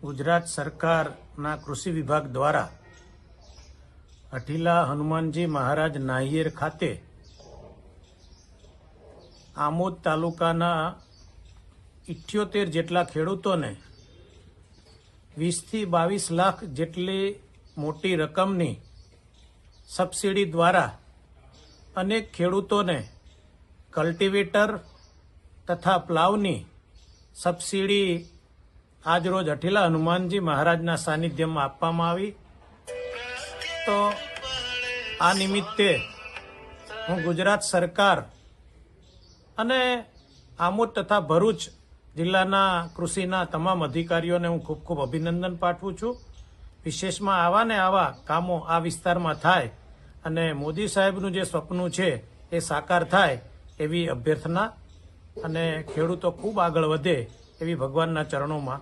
ગુજરાત સરકારના કૃષિ વિભાગ દ્વારા અઠીલા હનુમાનજી મહારાજ નાહિયેર ખાતે આમોદ તાલુકાના 78 જેટલા ખેડૂતોને 20 થી 22 લાખ જેટલી મોટી રકમની સબસિડી દ્વારા અનેક ખેડૂતોને કલ્ટિવેટર તથા પ્લાવની સબસિડી આજરોજ અઠીલા હનુમાનજી મહારાજના સાનિધ્યમાં આપવામાં આવી। તો આ નિમિત્તે હું ગુજરાત સરકાર અને આમોદ તથા ભરૂચ જિલ્લાના કૃષિના તમામ અધિકારીઓને હું ખૂબ ખૂબ અભિનંદન પાઠવું છું। વિશેષમાં આવા ને આવા કામો આ વિસ્તારમાં થાય અને મોદી સાહેબનું જે સપનું છે એ સાકાર થાય એવી અભ્યર્થના અને ખેડૂતો ખૂબ આગળ વધે એવી ભગવાનના ચરણોમાં